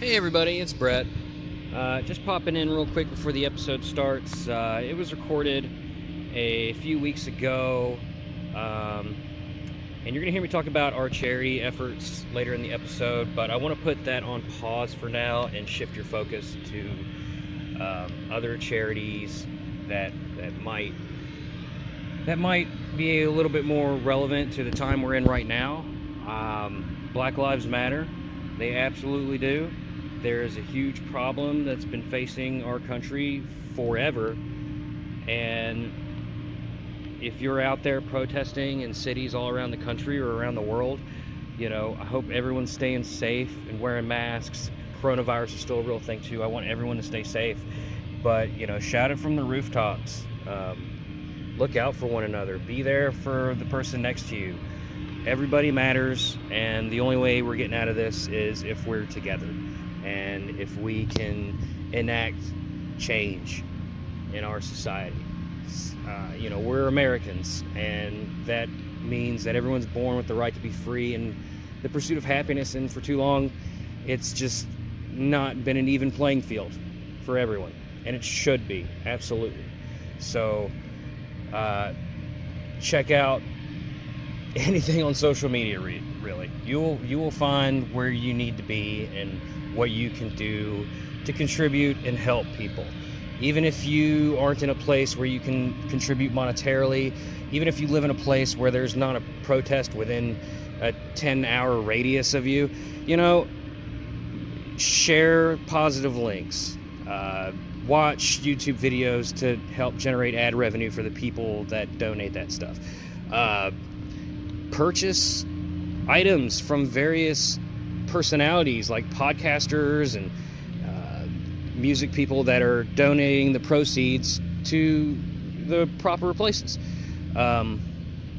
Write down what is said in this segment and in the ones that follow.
Hey everybody, it's Brett. Just popping in real quick before the episode starts. It was recorded a few weeks ago, and you're going to hear me talk about our charity efforts later in the episode, but I want to put that on pause for now and shift your focus to other charities that might be a little bit more relevant to the time we're in right now. Black Lives Matter. They absolutely do. There is a huge problem that's been facing our country forever, and if you're out there protesting in cities all around the country or around the world, I hope everyone's staying safe and wearing masks. Coronavirus is still a real thing too. I want everyone to stay safe, but shout it from the rooftops. Look out for one another. Be there for the person next to you. Everybody matters, and the only way we're getting out of this is if we're together. And if we can enact change in our society. We're Americans, and that means that everyone's born with the right to be free and the pursuit of happiness, and for too long it's just not been an even playing field for everyone, and it should be, absolutely. So check out anything on social media, really. You will find where you need to be and what you can do to contribute and help people. Even if you aren't in a place where you can contribute monetarily, even if you live in a place where there's not a protest within a 10-hour radius of you, share positive links. Watch YouTube videos to help generate ad revenue for the people that donate that stuff. Purchase items from various personalities like podcasters and music people that are donating the proceeds to the proper places.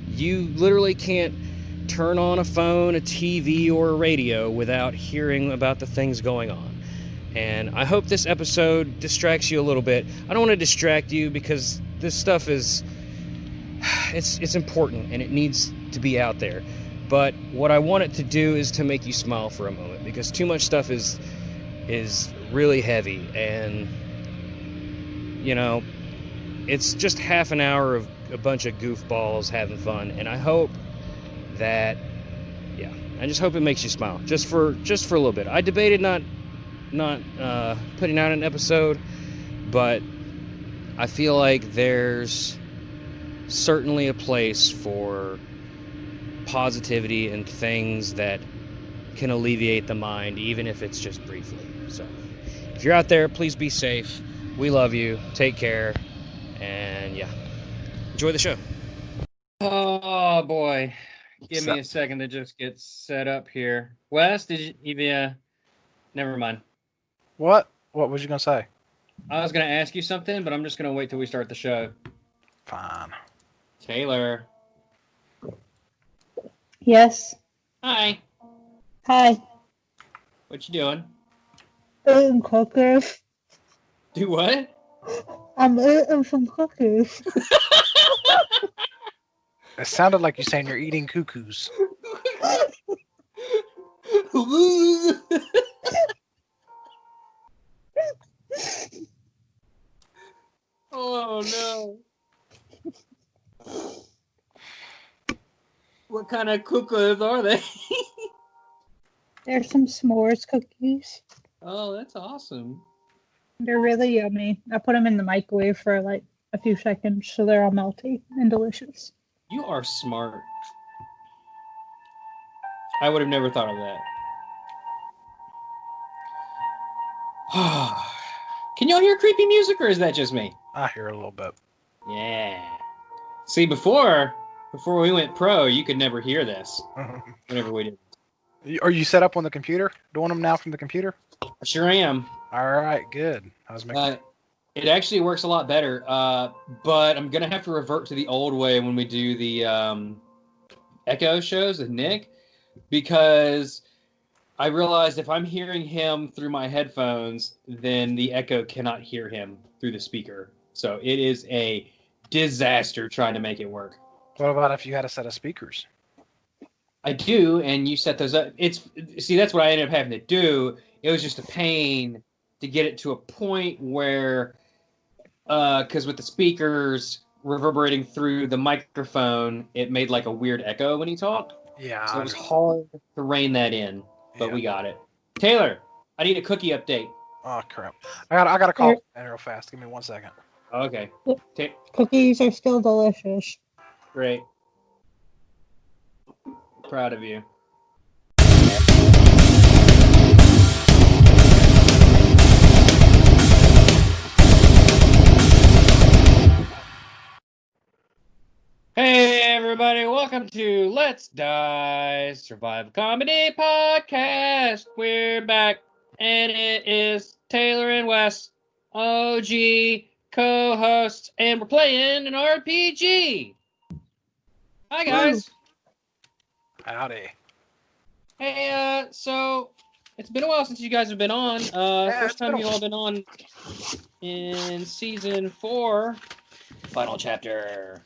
You literally can't turn on a phone, a TV, or a radio without hearing about the things going on. And I hope this episode distracts you a little bit. I don't want to distract you because this stuff is it's important and it needs to be out there. But what I want it to do is to make you smile for a moment, because too much stuff is really heavy, and it's just half an hour of a bunch of goofballs having fun, and I hope that I just hope it makes you smile just for a little bit. I debated not putting out an episode, but I feel like there's certainly a place for positivity and things that can alleviate the mind, even if it's just briefly. So if you're out there, please be safe. We love you. Take care. And enjoy the show. Oh boy. Give me a second to just get set up here. Wes, did you never mind. What was you gonna say? I was gonna ask you something, but I'm just gonna wait till we start the show. Fine. Taylor. Yes. Hi. Hi. What you doing? Eating cookies. Do what? I'm eating some cookies. It sounded like you're saying you're eating cuckoos. Oh no. What kind of cookies are they? There's some s'mores cookies. Oh, that's awesome. They're really yummy. I put them in the microwave for like a few seconds so they're all melty and delicious. You are smart. I would have never thought of that. Can y'all hear creepy music, or is that just me? I hear a little bit. Yeah. See, before we went pro, you could never hear this. Whenever we did. Are you set up on the computer? Doing them now from the computer? I sure am. All right, good. I was making. It actually works a lot better, but I'm gonna have to revert to the old way when we do the echo shows with Nick, because I realized if I'm hearing him through my headphones, then the echo cannot hear him through the speaker. So it is a disaster trying to make it work. What about if you had a set of speakers? I do, and you set those up. That's what I ended up having to do it was just a pain to get it to a point where, because with the speakers reverberating through the microphone, it made like a weird echo when he talked. Yeah. So it was hard to rein that in, but Yeah. we got it. Taylor, I need a cookie update. Oh crap! I got to call real fast. Give me 1 second. Okay. Cookies are still delicious. Great. Proud of you. Hey everybody, welcome to Let's Die Survive Comedy Podcast. We're back, and it is Taylor and Wes, OG co-hosts, and we're playing an RPG. Hi guys. Howdy. Hey, so it's been a while since you guys have been on. First time you all been on in season 4, final chapter.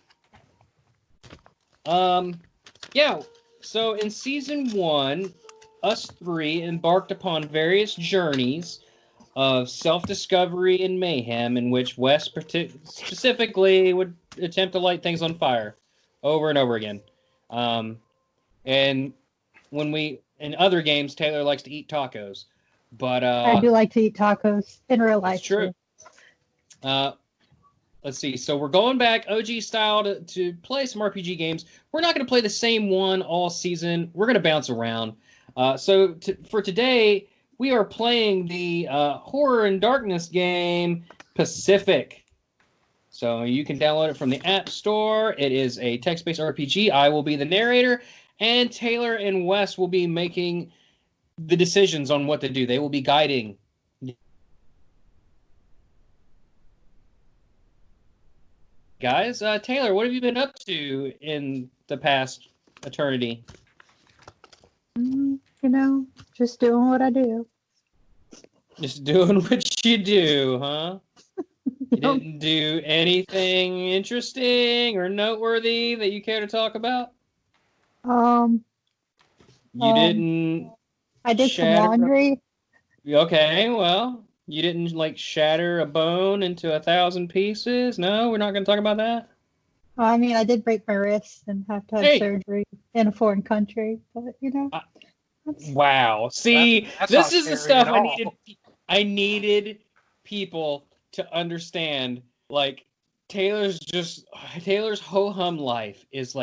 Yeah, so in season 1, us 3 embarked upon various journeys of self-discovery and mayhem in which Wes specifically would attempt to light things on fire over and over again. And when in other games, Taylor likes to eat tacos, but I do like to eat tacos in real life. that's true. Let's see. So we're going back OG style to play some RPG games. We're not going to play the same one all season. We're going to bounce around. For today, we are playing the horror and darkness game Pacific. So you can download it from the App Store. It is a text-based RPG. I will be the narrator, and Taylor and Wes will be making the decisions on what to do. They will be guiding. Guys, Taylor, what have you been up to in the past eternity? Just doing what I do. Just doing what you do, huh? You didn't do anything interesting or noteworthy that you care to talk about? You didn't. I did some laundry. Okay, well, you didn't shatter a bone into 1,000 pieces? No, we're not going to talk about that? I mean, I did break my wrist and have to have surgery in a foreign country, but wow. See, that's this not is the scary stuff at all. I needed people to understand. Taylor's ho-hum life is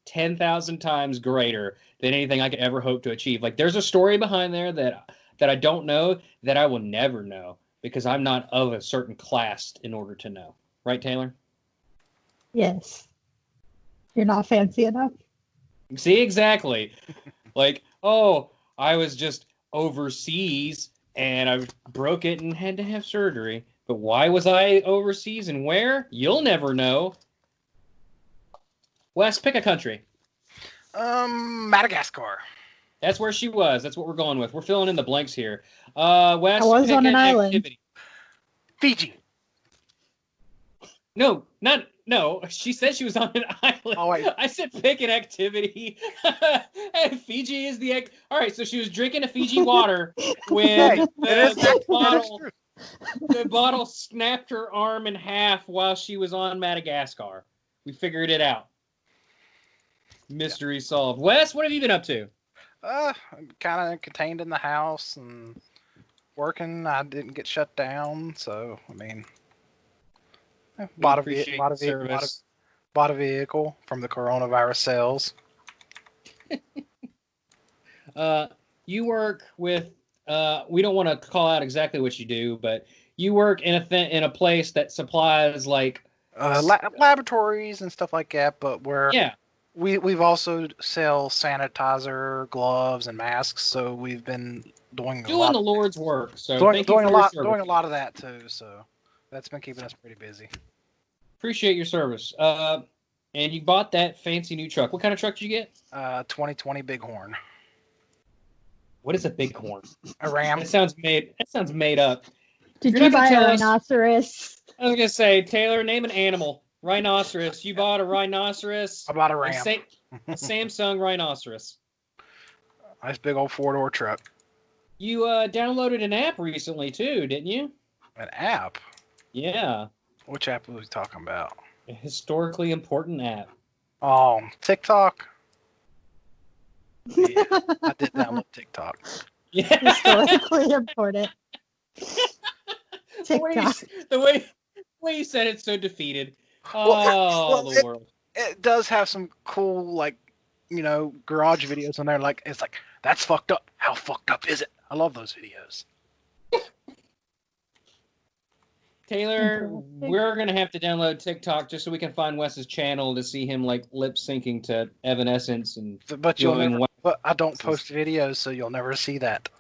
10,000 times greater than anything I could ever hope to achieve. There's a story behind there that I don't know, that I will never know, because I'm not of a certain class in order to know. Right, Taylor? Yes. You're not fancy enough. See, exactly. I was just overseas and I broke it and had to have surgery. But why was I overseas and where? You'll never know. Wes, pick a country. Madagascar. That's where she was. That's what we're going with. We're filling in the blanks here. Wes, I was pick on an island. activity. Fiji. No. She said she was on an island. Oh, wait. I said pick an activity. And Fiji is the all right. So she was drinking a Fiji water when the bottle snapped her arm in half while she was on Madagascar. We figured it out. Mystery solved. Wes, what have you been up to? Kind of contained in the house and working. I didn't get shut down, so I mean, bought a vehicle from the coronavirus sales. You work with. We don't want to call out exactly what you do, but you work in a place that supplies laboratories and stuff like that. But we've also sell sanitizer, gloves, and masks. So we've been doing the Lord's work. So doing a lot of that too. So that's been keeping us pretty busy. Appreciate your service. And you bought that fancy new truck. What kind of truck did you get? 2020 Bighorn. What is a bighorn? A Ram. That sounds made up. Did you buy a rhinoceros? I was gonna say, Taylor, name an animal. Rhinoceros. You bought a rhinoceros. I bought a Ram. A Samsung rhinoceros. Nice big old 4-door truck. You downloaded an app recently too, didn't you? An app? Yeah, Which app was we talking about? a historically important app. Oh, TikTok? Yeah, I did download TikTok. Yeah. Historically important. The way you, TikTok. the way you said it, so defeated. Well, The world. It does have some cool, like, garage videos on there. Like, it's like, that's fucked up. How fucked up is it? I love those videos. Taylor, Interesting. we're gonna have to download TikTok just so we can find Wes's channel to see him like lip syncing to Evanescence and But you'll doing never. what But I don't post videos, so you'll never see that.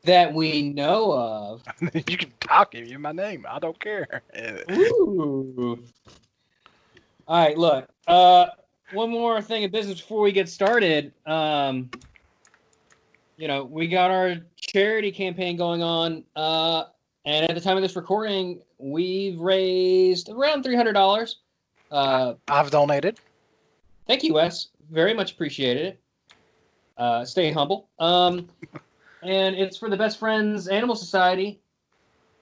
that we know of. You can talk, give you my name. I don't care. Ooh. All right, look. One more thing of business before we get started. We got our charity campaign going on, and at the time of this recording, we've raised around $300. I've donated. Thank you, Wes. Very much appreciated it. Stay humble. And it's for the Best Friends Animal Society.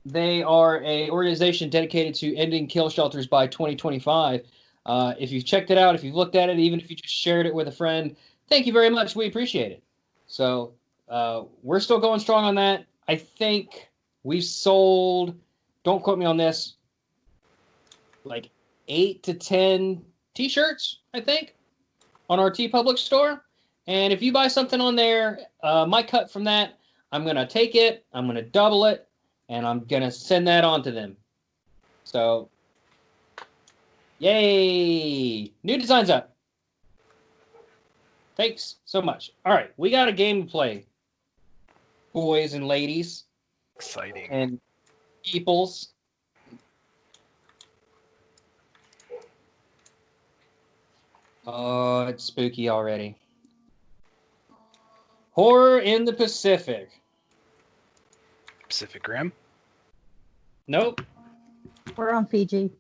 They are a organization dedicated to ending kill shelters by 2025. If you've checked it out, if you've looked at it, even if you just shared it with a friend, thank you very much. We appreciate it. So we're still going strong on that. I think we've sold, don't quote me on this, like 8 to 10 t-shirts, I think, on our TeePublic store. And if you buy something on there, my cut from that, I'm going to take it, I'm going to double it, and I'm going to send that on to them. So, yay! New designs up. Thanks so much. All right, we got a game to play, boys and ladies. Exciting. And peoples. Oh, it's spooky already. Horror in the Pacific. Pacific Rim. Nope. We're on Fiji.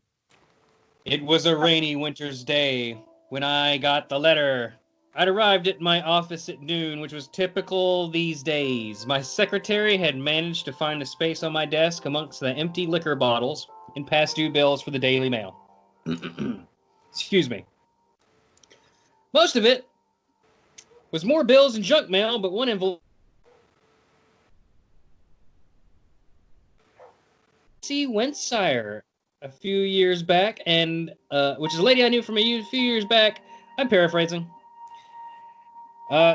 It was a rainy winter's day when I got the letter. I'd arrived at my office at noon, which was typical these days. My secretary had managed to find a space on my desk amongst the empty liquor bottles and past due bills for the Daily Mail. Excuse me. Most of it was more bills and junk mail, but one envelope. C. Wentzire a few years back, and which is a lady I knew from a few years back. I'm paraphrasing.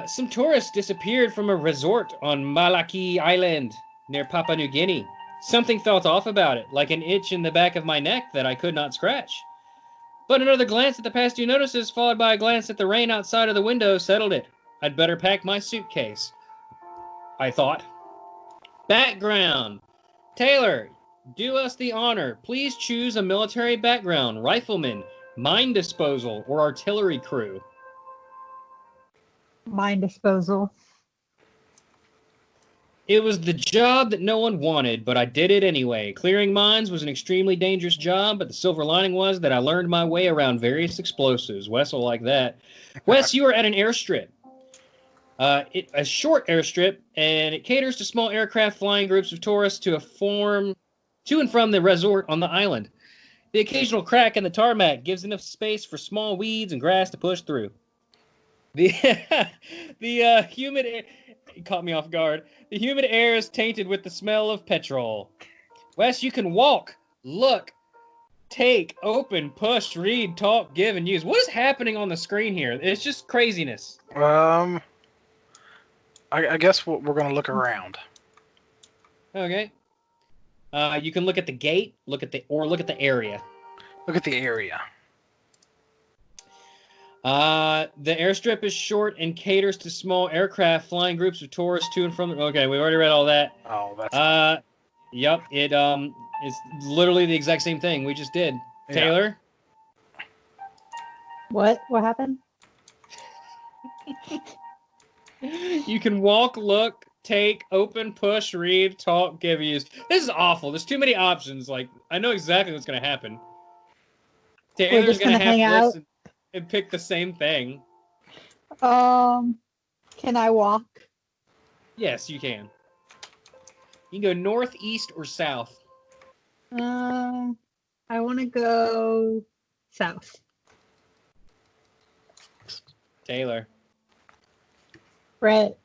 Some tourists disappeared from a resort on Malaki Island near Papua New Guinea. Something felt off about it, like an itch in the back of my neck that I could not scratch. But another glance at the past due notices, followed by a glance at the rain outside of the window, settled it. I'd better pack my suitcase, I thought. Background. Taylor, do us the honor. Please choose a military background, rifleman, mine disposal, or artillery crew. Mine disposal. It was the job that no one wanted, but I did it anyway. Clearing mines was an extremely dangerous job, but the silver lining was that I learned my way around various explosives. Wes will like that. Wes, you are at an airstrip. A short airstrip, and it caters to small aircraft flying groups of tourists to and from the resort on the island. The occasional crack in the tarmac gives enough space for small weeds and grass to push through. The humid air, it caught me off guard. The humid air is tainted with the smell of petrol. Wes, you can walk, look, take, open, push, read, talk, give, and use. What is happening on the screen here? It's just craziness. I guess we're going to look around. Okay. You can look at the gate, look at the area. Look at the area. The airstrip is short and caters to small aircraft flying groups of tourists to and from. Okay, we've already read all that. Oh, that's. Yep. It is literally the exact same thing we just did. Yeah. Taylor. What? What happened? You can walk, look, take, open, push, read, talk, give, use. This is awful. There's too many options. Like, I know exactly what's going to happen. Taylor's going to have to listen and pick the same thing. Can I walk? Yes, you can. You can go north, east, or south. I want to go south. Taylor, Brett.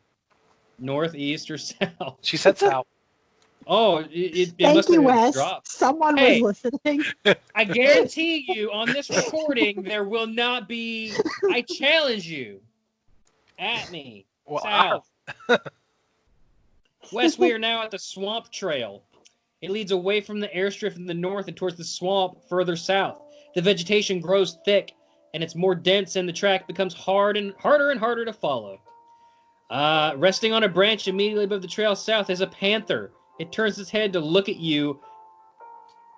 north, east, or south? She said south. Oh, it Thank must you, have Wes. dropped. Someone Hey. was listening. I guarantee you on this recording, there will not be. I challenge you. At me. Well, South. Wes, we are now at the Swamp Trail. It leads away from the airstrip in the north and towards the swamp further south. The vegetation grows thick, and it's more dense, and the track becomes harder and harder to follow. Resting on a branch immediately above the trail south is a panther. It turns its head to look at you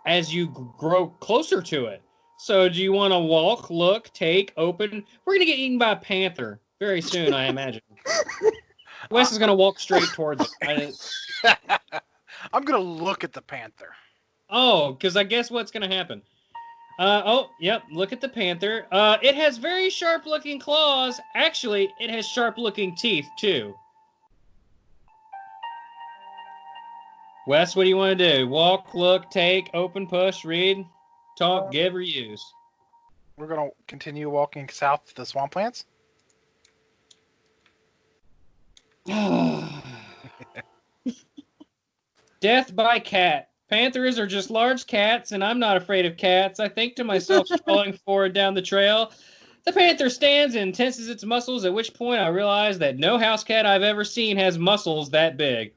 as you grow closer to it. So do you want to walk, look, take, open? We're going to get eaten by a panther very soon, I imagine. Wes is going to walk straight towards it. I'm gonna look at the panther. Oh, because I guess what's going to happen. Yep, look at the panther. It has very sharp-looking claws. Actually, it has sharp-looking teeth, too. Wes, what do you want to do? Walk, look, take, open, push, read, talk, give, or use? We're gonna continue walking south to the swamplands. Death by cat. Panthers are just large cats, and I'm not afraid of cats. I think to myself, strolling forward down the trail. The panther stands and tenses its muscles, at which point I realize that no house cat I've ever seen has muscles that big.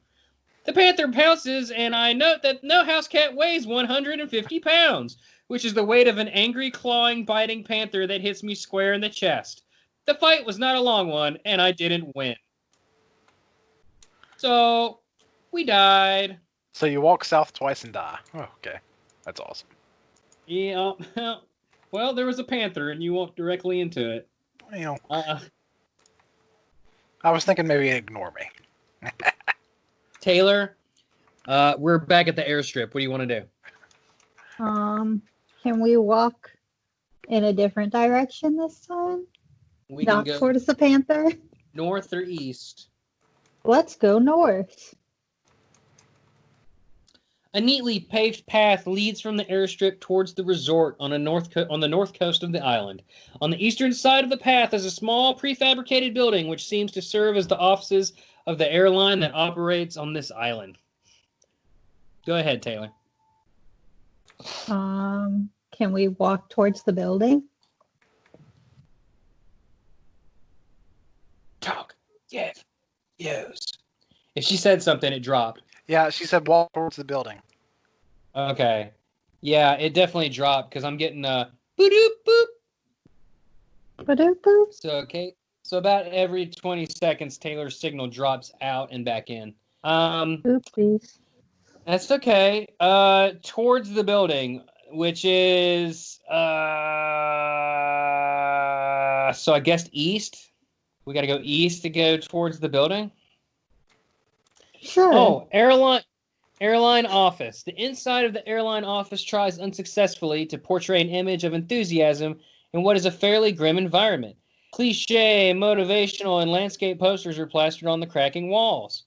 The panther pounces, and I note that no house cat weighs 150 pounds, which is the weight of an angry, clawing, biting panther that hits me square in the chest. The fight was not a long one, and I didn't win. So, we died. So you walk south twice and die. Oh, okay, that's awesome. Yeah, well, there was a panther, and you walked directly into it. You know, I was thinking maybe ignore me. Taylor, we're back at the airstrip. What do you want to do? Can we walk in a different direction this time? We Not can go towards the panther? north or east. Let's go north. A neatly paved path leads from the airstrip towards the resort on the north coast of the island. On the eastern side of the path is a small prefabricated building which seems to serve as the offices of the airline that operates on this island. Go ahead, Taylor. Can we walk towards the building? Talk. Yes. Yes. If she said something, it dropped. Yeah, she said walk towards the building. Okay. Yeah, it definitely dropped because I'm getting a boop boop. Ba-doop boop. So okay. So about every 20 seconds, Taylor's signal drops out and back in. Oopsies. That's okay. Towards the building, which is so I guess east. We got to go east to go towards the building. Sure. Oh, airline office. The inside of the airline office tries unsuccessfully to portray an image of enthusiasm in what is a fairly grim environment. Cliché, motivational, and landscape posters are plastered on the cracking walls.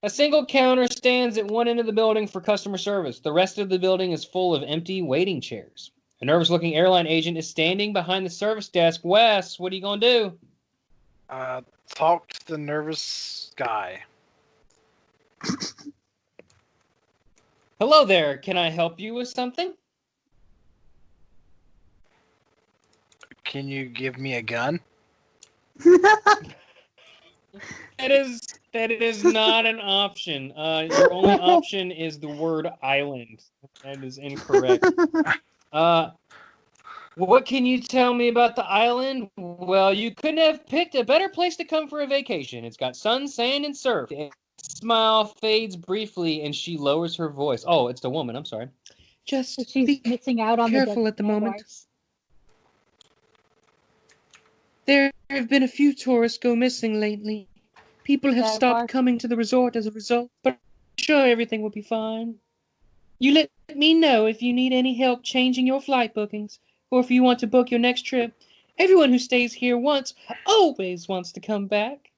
A single counter stands at one end of the building for customer service. The rest of the building is full of empty waiting chairs. A nervous-looking airline agent is standing behind the service desk. Wes, what are you going to do? Talk to the nervous guy. Hello there. Can I help you with something? Can you give me a gun? That is not an option. Your only option is the word island. That is incorrect. What can you tell me about the island? Well, you couldn't have picked a better place to come for a vacation. It's got sun, sand, and surf. The smile fades briefly, and she lowers her voice. Oh, it's a woman. I'm sorry. Just She's missing out on careful the at the moment. There have been a few tourists go missing lately. People have stopped coming to the resort as a result, but I'm sure everything will be fine. You let me know if you need any help changing your flight bookings, or if you want to book your next trip. Everyone who stays here once always wants to come back.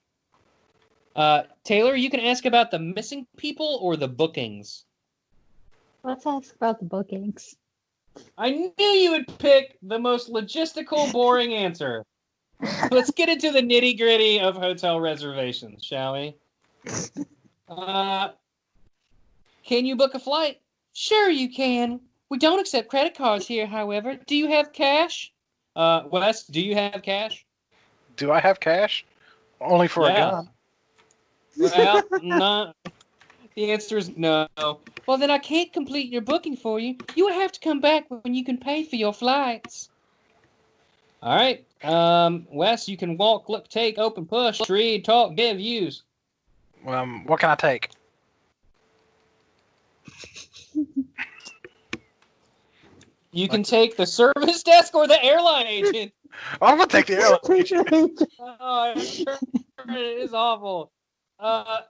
Taylor, you can ask about the missing people or the bookings. Let's ask about the bookings. I knew you would pick the most logistical, boring answer. Let's get into the nitty-gritty of hotel reservations, shall we? Can you book a flight? Sure you can. We don't accept credit cards here, however. Do you have cash? Wes, do you have cash? Do I have cash? Only for a gun. Well, no. The answer is no. Well, then I can't complete your booking for you. You will have to come back when you can pay for your flights. All right. Wes, you can walk, look, take, open, push, read, talk, give, use. What can I take? You can take the service desk or the airline agent. I'm gonna take the airline agent. Oh, I'm sure it is awful. The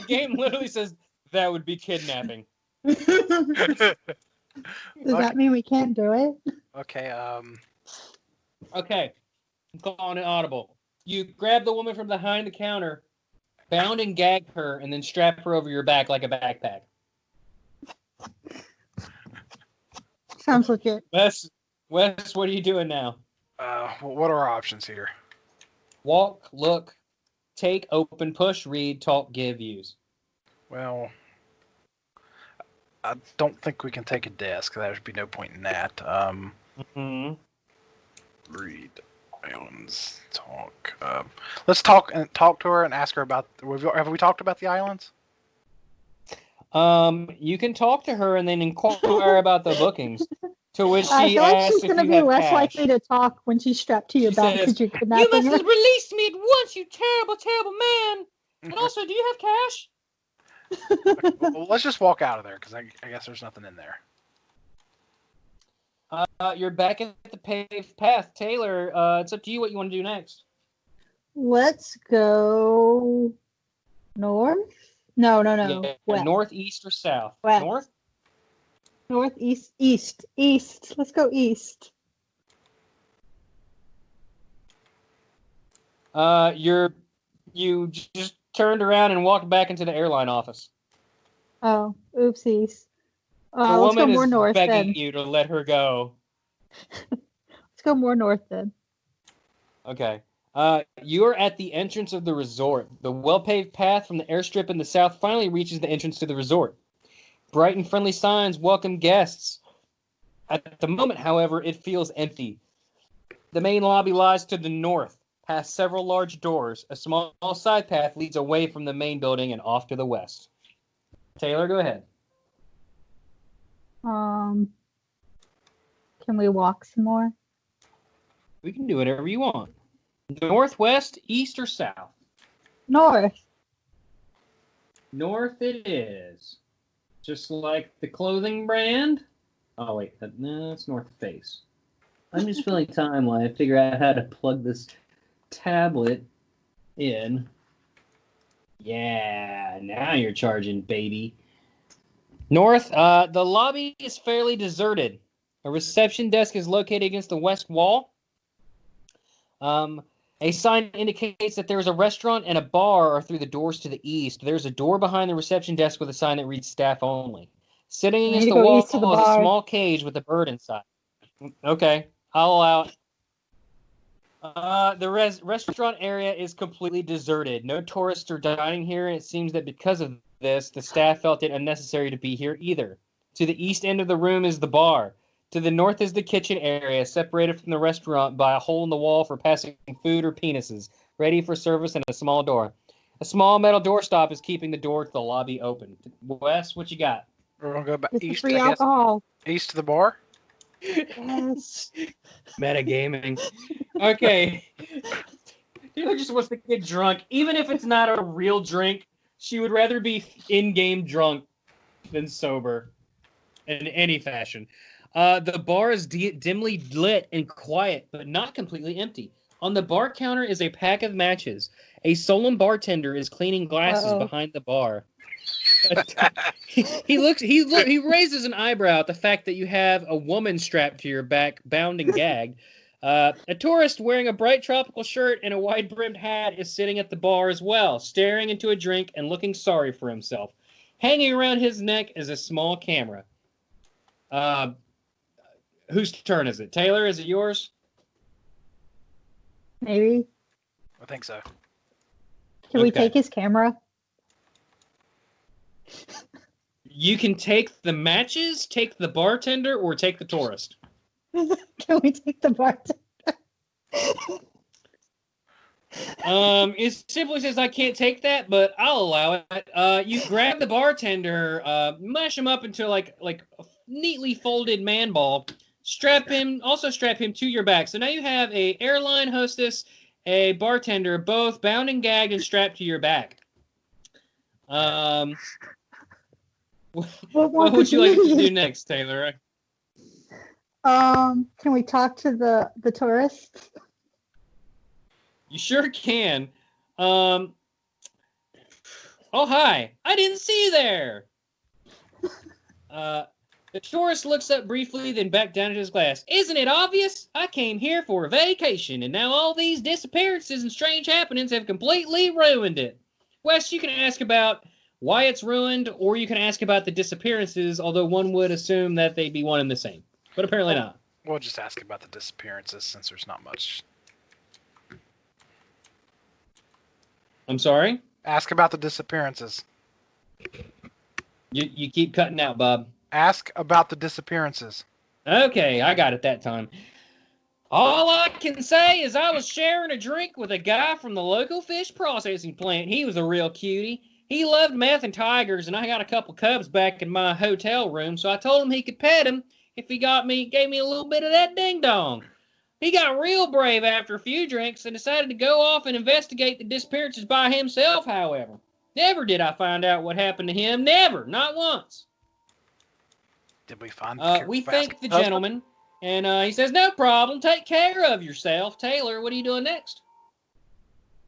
game literally says that would be kidnapping. Does that mean we can't do it? Okay. Okay, I'm calling it audible. You grab the woman from behind the counter, bound and gag her, and then strap her over your back like a backpack. Sounds legit. Wes, what are you doing now? What are our options here? Walk, look, take, open, push, read, talk, give, use. Well, I don't think we can take a desk. There would be no point in that. Read, islands, talk. Let's talk to her and ask her about. Have we talked about the islands? You can talk to her and then inquire about the bookings. To which I she feel like asks she's if going to you be have less cash. likely to talk when she's strapped to your She back says, because you're You kidnapping must her. release me at once, you terrible, terrible man. And also, do you have cash? Well, let's just walk out of there because I guess there's nothing in there. You're back at the paved path. Taylor, it's up to you what you want to do next. Let's go north. No. Yeah, West. north, east, or south? West. North? North, east. Let's go east. You just turned around and walked back into the airline office. Oh, oopsies. The Let's go woman more is north begging then. you to let her go. Let's go more north then. Okay. You are at the entrance of the resort. The well-paved path from the airstrip in the south finally reaches the entrance to the resort. Bright and friendly signs welcome guests. At the moment, however, it feels empty. The main lobby lies to the north, past several large doors. A small side path leads away from the main building and off to the west. Taylor, go ahead. Can we walk some more? We can do whatever you want. Northwest, east, or south? North. North it is. Just like the clothing brand. Oh, wait. No, that's North Face. I'm just filling time while I figure out how to plug this tablet in. Yeah, now you're charging, baby. North, the lobby is fairly deserted. A reception desk is located against the west wall. A sign indicates that there is a restaurant and a bar are through the doors to the east. There's a door behind the reception desk with a sign that reads staff only. Sitting against the wall is a small cage with a bird inside. Okay, I'll allow it. The restaurant area is completely deserted. No tourists are dining here, and it seems that because of this, the staff felt it unnecessary to be here either. To the east end of the room is the bar. To the north is the kitchen area, separated from the restaurant by a hole in the wall for passing food or penises, ready for service and a small door. A small metal doorstop is keeping the door to the lobby open. Wes, what you got? We're gonna go back It's east. free alcohol. East to the bar. Yes. Metagaming. Okay. Taylor just wants to get drunk. Even if it's not a real drink, she would rather be in-game drunk than sober in any fashion. The bar is dimly lit and quiet, but not completely empty. On the bar counter is a pack of matches. A solemn bartender is cleaning glasses behind the bar. He raises an eyebrow at the fact that you have a woman strapped to your back, bound and gagged. A tourist wearing a bright tropical shirt and a wide-brimmed hat is sitting at the bar as well, staring into a drink and looking sorry for himself. Hanging around his neck is a small camera. Whose turn is it? Taylor, is it yours? Maybe. I think so. Can we Okay. take his camera? You can take the matches, take the bartender, or take the tourist. Can we take the bartender? It simply says I can't take that, but I'll allow it. You grab the bartender, mash him up into like a neatly folded man ball, strap him to your back. So now you have a airline hostess, a bartender, both bound and gagged and strapped to your back. What What would you like to do next, Taylor? Can we talk to the tourist? You sure can. Oh, hi. I didn't see you there. The tourist looks up briefly, then back down at his glass. Isn't it obvious? I came here for a vacation, and now all these disappearances and strange happenings have completely ruined it. Wes, you can ask about why it's ruined, or you can ask about the disappearances, although one would assume that they'd be one and the same. But apparently not. We'll just ask about the disappearances since there's not much. I'm sorry? Ask about the disappearances. You keep cutting out, Bob. Ask about the disappearances. Okay, I got it that time. All I can say is I was sharing a drink with a guy from the local fish processing plant. He was a real cutie. He loved meth and tigers, and I got a couple cubs back in my hotel room, so I told him he could pet him if he gave me a little bit of that ding-dong. He got real brave after a few drinks and decided to go off and investigate the disappearances by himself, however. Never did I find out what happened to him. Never. Not once. Did we find? We thank the gentleman, and he says, no problem. Take care of yourself. Taylor, what are you doing next?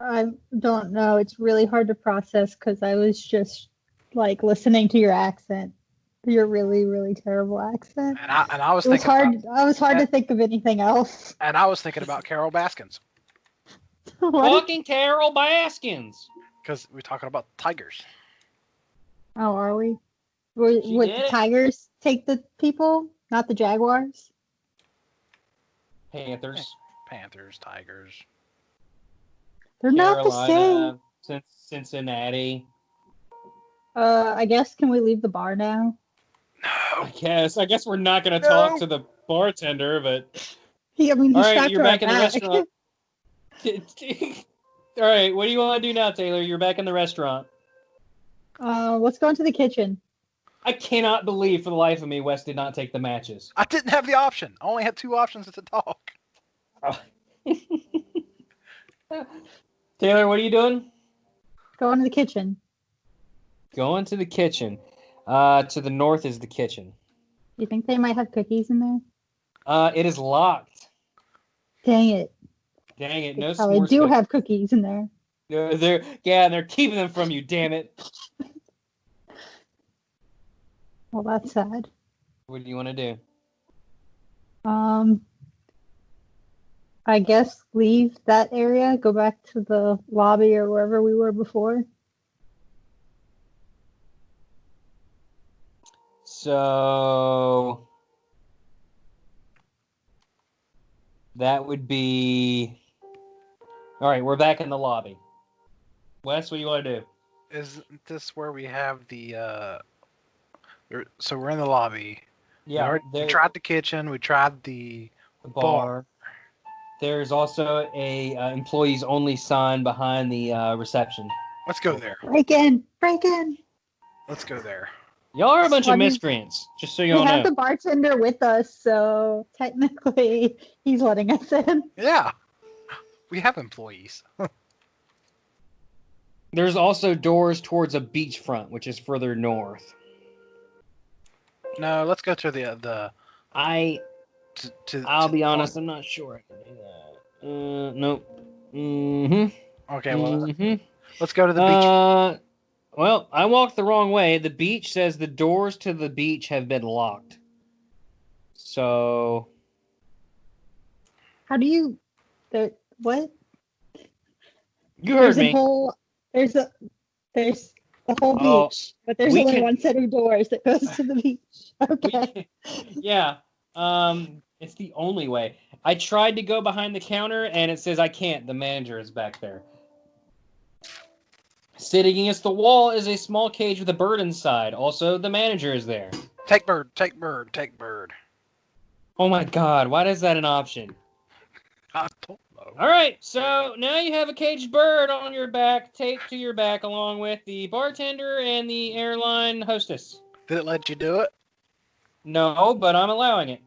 I don't know. It's really hard to process because I was just like listening to your accent. Your really, really terrible accent. And I was It was thinking. hard. About, I was hard to think of anything else. and I was thinking about Carol Baskins What? Fucking Carol Baskins. because we're talking about tigers. Oh, are we? She Would did the it. tigers take the people, not the jaguars? Panthers. Panthers, tigers. They're not the same. Carolina, Cincinnati. I guess, can we leave the bar now? No. I guess we're not going to talk to the bartender, but He all right, strapped you're to our back in the back. restaurant. All right, what do you want to do now, Taylor? You're back in the restaurant. Let's go into the kitchen. I cannot believe for the life of me Wes did not take the matches. I didn't have the option. I only had 2 options to talk. Taylor, what are you doing? Go into the kitchen. Going to the kitchen. To the north is the kitchen. You think they might have cookies in there? It is locked. Dang it. Dang it, They no probably s'mores do cookies. have cookies in there. They're keeping them from you, damn it. Well, that's sad. What do you want to do? I guess leave that area, go back to the lobby or wherever we were before. So that would be all right. We're back in the lobby. Wes, what do you want to do? Isn't this where we have the? So we're in the lobby. Yeah, we tried the kitchen. We tried the bar. There's also a employees only sign behind the reception. Let's go there. Break in! Break in! Let's go there. Y'all are a bunch of Funny. miscreants, just so We y'all have know. the bartender with us, so technically he's letting us in. Yeah, we have employees. There's also doors towards a beachfront, which is further north. No, let's go to the. I'll be honest, I'm not sure I can do that. Nope. Mm-hmm. Okay, well, Mm-hmm. let's go to the beach. Well, I walked the wrong way. The beach says the doors to the beach have been locked. So How do you? What? You heard me. There's the whole Oh, beach, but there's we only can- one set of doors that goes to the beach. Okay. Yeah. It's the only way. I tried to go behind the counter, and it says I can't. The manager is back there. Sitting against the wall is a small cage with a bird inside. Also, the manager is there. Take bird, take bird, take bird. Oh my god, why is that an option? I don't know. All right, so now you have a caged bird on your back, taped to your back, along with the bartender and the airline hostess. Did it let you do it? No, but I'm allowing it.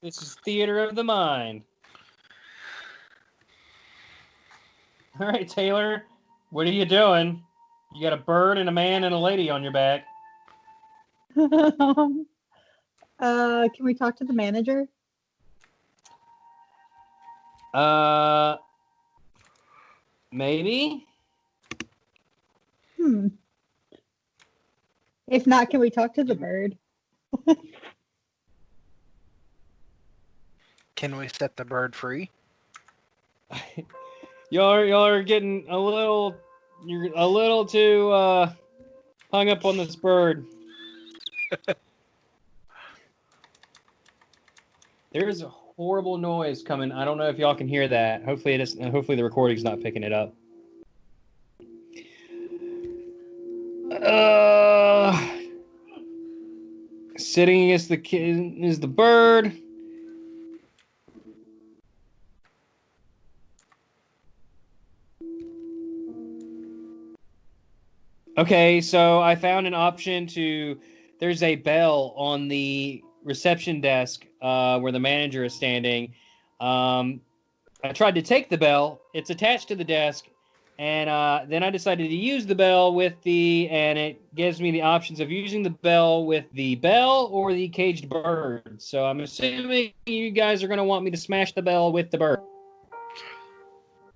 This is theater of the mind. All right, Taylor, what are you doing? You got a bird and a man and a lady on your back. Can we talk to the manager? Maybe? If not, can we talk to the bird? Can we set the bird free? Y'all are getting you're a little too hung up on this bird. There is a horrible noise coming. I don't know if y'all can hear that. Hopefully it is. Hopefully the recording's not picking it up. Sitting against the kid is the bird. Okay, so I found an option to. There's a bell on the reception desk where the manager is standing. I tried to take the bell. It's attached to the desk, and then I decided to use the bell and it gives me the options of using the bell with the bell or the caged bird. So I'm assuming you guys are going to want me to smash the bell with the bird.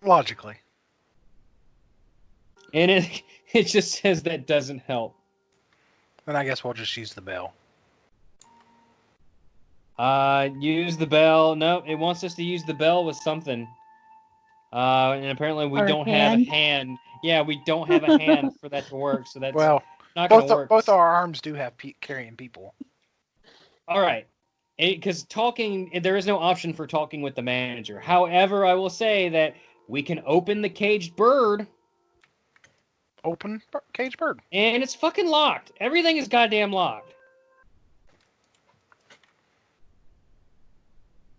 Logically. And it just says that doesn't help. Then I guess we'll just use the bell. Use the bell. No, it wants us to use the bell with something. And apparently we don't have a hand. Yeah, we don't have a hand for that to work. So that's Well, not going to work. both our arms do have carrying people. All right. Because there is no option for talking with the manager. However, I will say that we can open the caged bird. Open caged bird. And it's fucking locked. Everything is goddamn locked.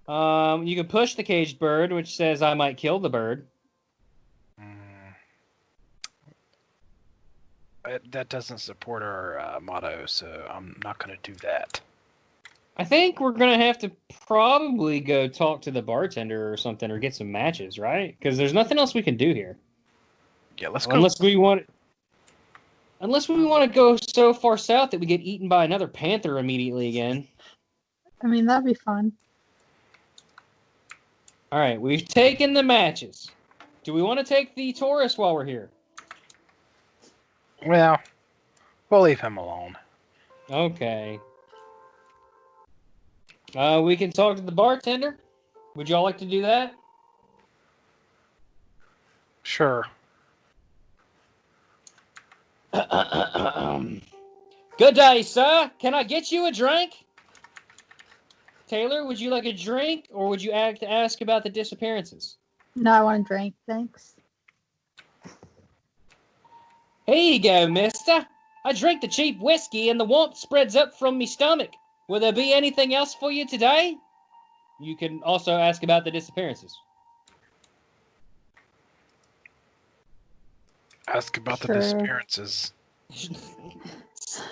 You can push the caged bird, which says I might kill the bird. That doesn't support our motto, so I'm not going to do that. I think we're going to have to probably go talk to the bartender or something or get some matches, right? Because there's nothing else we can do here. Yeah, let's go. Unless we want to go so far south that we get eaten by another panther immediately again. I mean, that'd be fun. All right, we've taken the matches. Do we want to take the tourist while we're here? Well, we'll leave him alone. Okay. We can talk to the bartender. Would y'all like to do that? Sure. Good day, sir. Can I get you a drink? Taylor, would you like a drink, or would you ask about the disappearances? No, I want a drink, thanks. Here you go, mister. I drink the cheap whiskey and the warmth spreads up from me stomach. Will there be anything else for you today? You can also ask about the disappearances. Ask about the Sure. disappearances.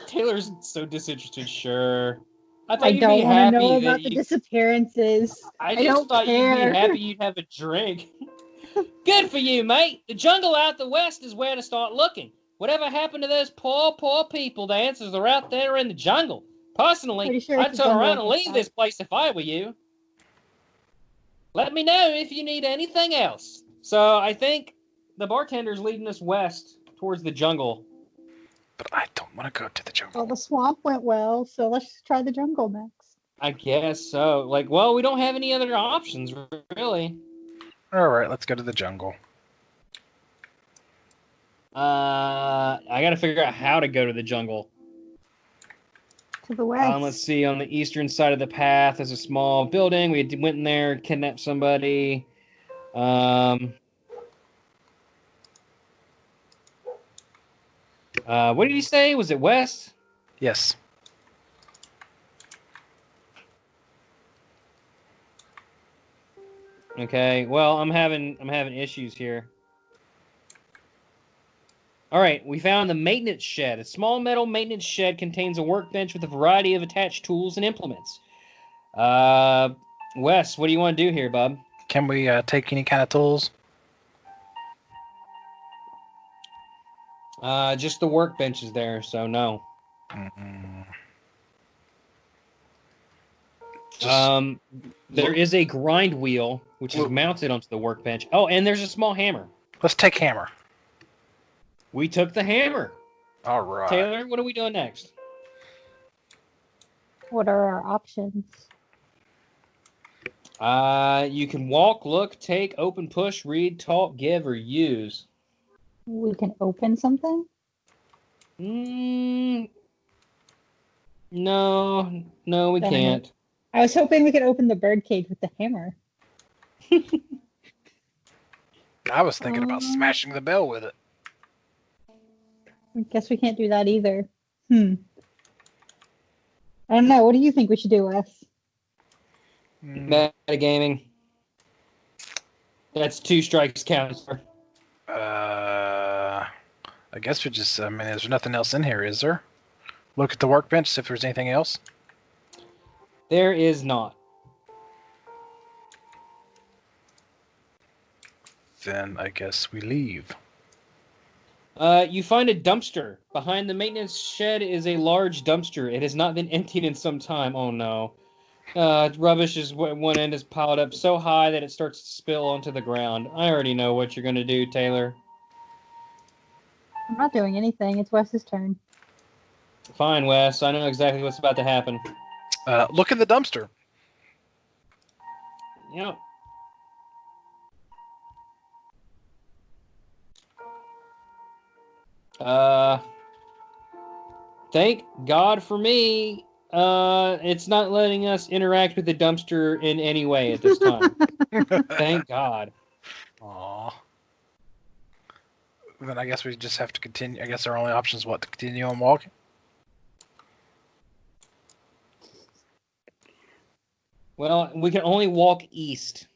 Taylor's so disinterested, sure. I thought I you'd don't be want to happy know that about the you... disappearances. I don't just thought care. you'd be happy you'd have a drink. Good for you, mate. The jungle out the west is where to start looking. Whatever happened to those poor people? The answers are out there in the jungle. Personally, Pretty sure I'd it's a turn jungle around and leave outside. this place if I were you. Let me know if you need anything else. So I think the bartender's leading us west towards the jungle. But I don't want to go to the jungle. Well, the swamp went well, so let's try the jungle next. I guess so. Like, well, we don't have any other options, really. All right, let's go to the jungle. I got to figure out how to go to the jungle. To the west. Let's see. On the eastern side of the path is a small building. We went in there, kidnapped somebody. What did he say? Was it west? Yes. Okay. Well, I'm having issues here. All right, we found the maintenance shed. A small metal maintenance shed contains a workbench with a variety of attached tools and implements. Wes, what do you want to do here, bub? Can we take any kind of tools? Just the workbench is there, so no. There is a grind wheel, which is mounted onto the workbench. Oh, and there's a small hammer. Let's take hammer. We took the hammer. All right. Taylor, what are we doing next? What are our options? You can walk, look, take, open, push, read, talk, give, or use. We can open something? No, we Dang can't. I was hoping we could open the birdcage with the hammer. I was thinking about smashing the bell with it. I guess we can't do that either. I don't know. What do you think we should do, Wes? Metagaming. That's 2 strikes count, sir. I guess we just, I mean, there's nothing else in here, is there? Look at the workbench, see if there's anything else. There is not. Then I guess we leave. You find a dumpster. Behind the maintenance shed is a large dumpster. It has not been emptied in some time. Oh no. Rubbish is one end is piled up so high that it starts to spill onto the ground. I already know what you're going to do, Taylor. I'm not doing anything. It's Wes's turn. Fine, Wes. I know exactly what's about to happen. Look in the dumpster. Yep. Thank God for me. It's not letting us interact with the dumpster in any way at this time. Thank God. Aw. Then I guess we just have to continue. I guess our only option is what, to continue on walking? Well, we can only walk east.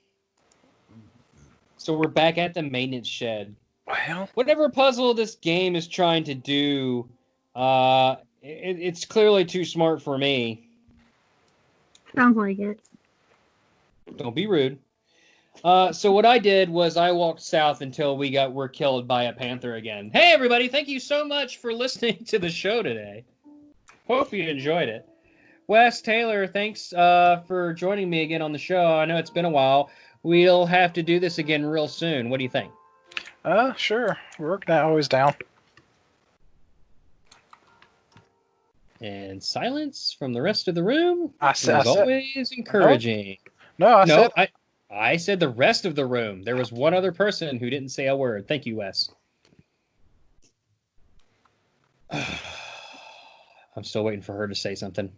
So we're back at the maintenance shed. Well, Whatever puzzle this game is trying to do, it's clearly too smart for me. Sounds like it. Don't be rude. So what I did was I walked south until were killed by a panther again. Hey everybody, thank you so much for listening to the show today. Hope you enjoyed it. Wes, Taylor, thanks for joining me again on the show. I know it's been a while. We'll have to do this again real soon. What do you think? Sure. We're not always down. And silence from the rest of the room I is said, always encouraging. No, I said the rest of the room. There was one other person who didn't say a word. Thank you, Wes. I'm still waiting for her to say something.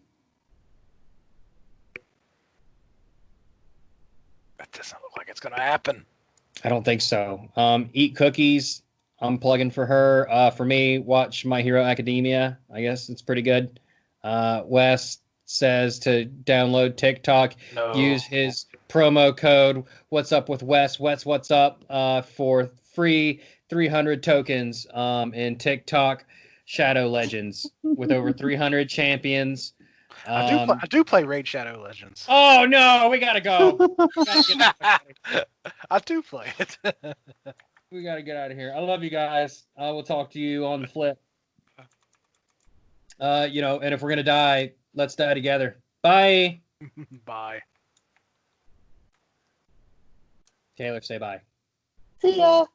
That doesn't look like it's going to happen. I don't think so. Eat cookies. I'm plugging for her. For me, watch My Hero Academia. I guess it's pretty good. Wes says to download TikTok. No. Use his promo code What's Up with Wes. What's up for free 300 tokens in TikTok Shadow Legends with over 300 champions. I do play Raid Shadow Legends. Oh no, we gotta go. I do play it. We gotta get out of here. I love you guys. I will talk to you on the flip. And if we're gonna die, let's die together. Bye. Bye. Taylor, say bye. See ya.